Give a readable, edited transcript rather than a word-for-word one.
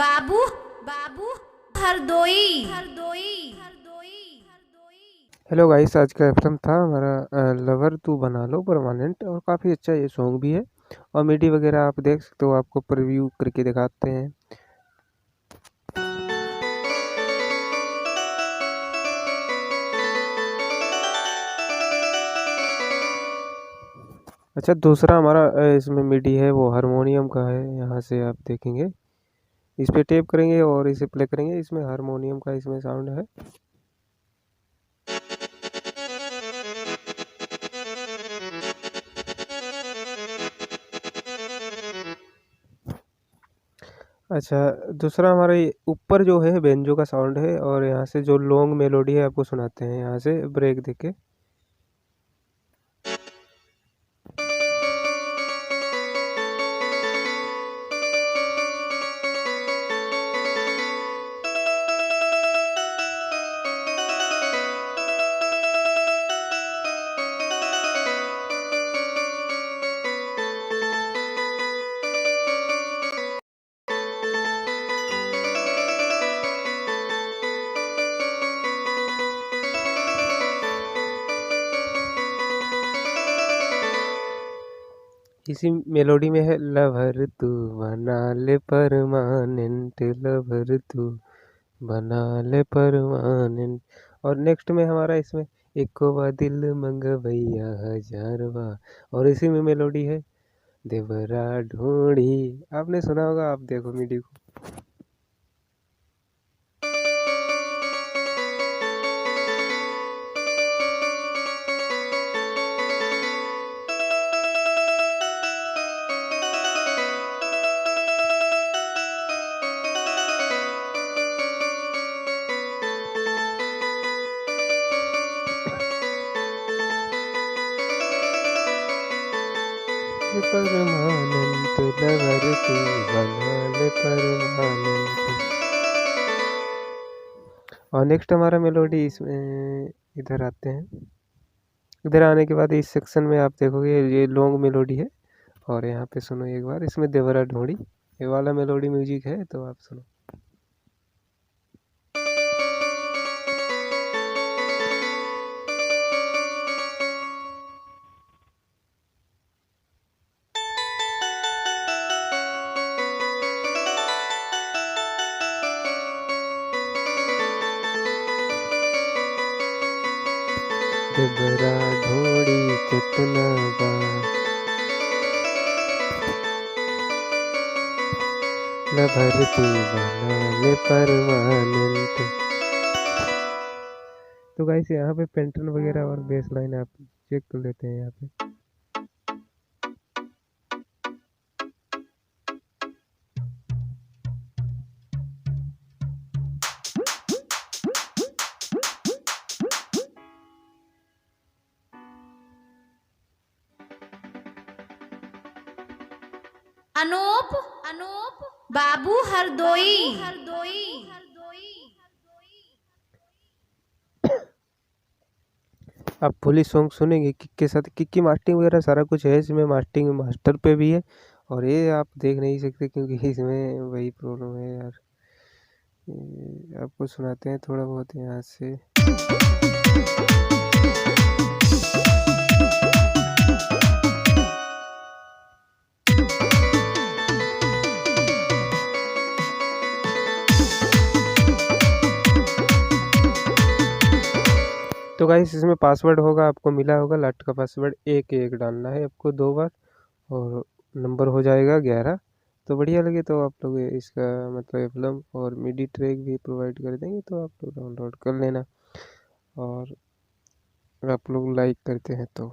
बाबू बाबू Hardoi Hardoi Hardoi Hardoi. Hello guys, आज का album था हमारा लवर तू बना लो परमानेंट, और काफ़ी अच्छा ये सॉन्ग भी है। और मिडी वगैरह आप देख सकते हो, आपको प्रीव्यू करके दिखाते हैं। अच्छा, दूसरा हमारा इसमें मिडी है वो हारमोनियम का है। यहाँ से आप देखेंगे, इस पे टेप करेंगे और इसे प्ले करेंगे, इसमें हारमोनियम का इसमें साउंड है। अच्छा, दूसरा हमारा ये ऊपर जो है बेंजो का साउंड है, और यहाँ से जो लॉन्ग मेलोडी है आपको सुनाते हैं, यहाँ से ब्रेक देके। इसी मेलोडी में है लवर तू बना ले परमानेंट, लवर तू बना ले परमानेंट। और नेक्स्ट में हमारा इसमें एको बा दिल मंगवैया हजारवा, और इसी में मेलोडी है देवरा ढूंढी। आपने सुना होगा, आप देखो मीडी को। परमानेंट लवर तू बना ले परमानेंट। और नेक्स्ट हमारा मेलोडी इसमें इधर आते हैं। इधर आने के बाद इस सेक्शन में आप देखोगे ये लॉन्ग मेलोडी है, और यहाँ पे सुनो एक बार, इसमें देवरा ढोड़ी ये वाला मेलोडी म्यूजिक है, तो आप सुनो। देवरा ढोड़ी चटना बा, लवर तू बना ले परमानेंट। तो गाइस, यहाँ पे पेंटन वगैरह और बेस लाइन आप चेक कर लेते हैं यहाँ पे। अनूप अनूप बाबू हरदोई हरदोई हरदोई। आप फुली सॉन्ग सुनेंगे, किक के साथ किक की मास्टरिंग वगैरह सारा कुछ है इसमें, मास्टरिंग मास्टर पे भी है। और ये आप देख नहीं सकते क्योंकि इसमें वही प्रॉब्लम है यार। आपको सुनाते हैं थोड़ा बहुत यहाँ से। तो गाइस, इसमें पासवर्ड होगा, आपको मिला होगा लास्ट का पासवर्ड 1 डालना है आपको 2 बार, और नंबर हो जाएगा 11। तो बढ़िया लगे तो आप लोग इसका मतलब एल्बम और मिडी ट्रैक भी प्रोवाइड कर देंगे, तो आप लोग डाउनलोड कर लेना। और अगर आप लोग लाइक करते हैं तो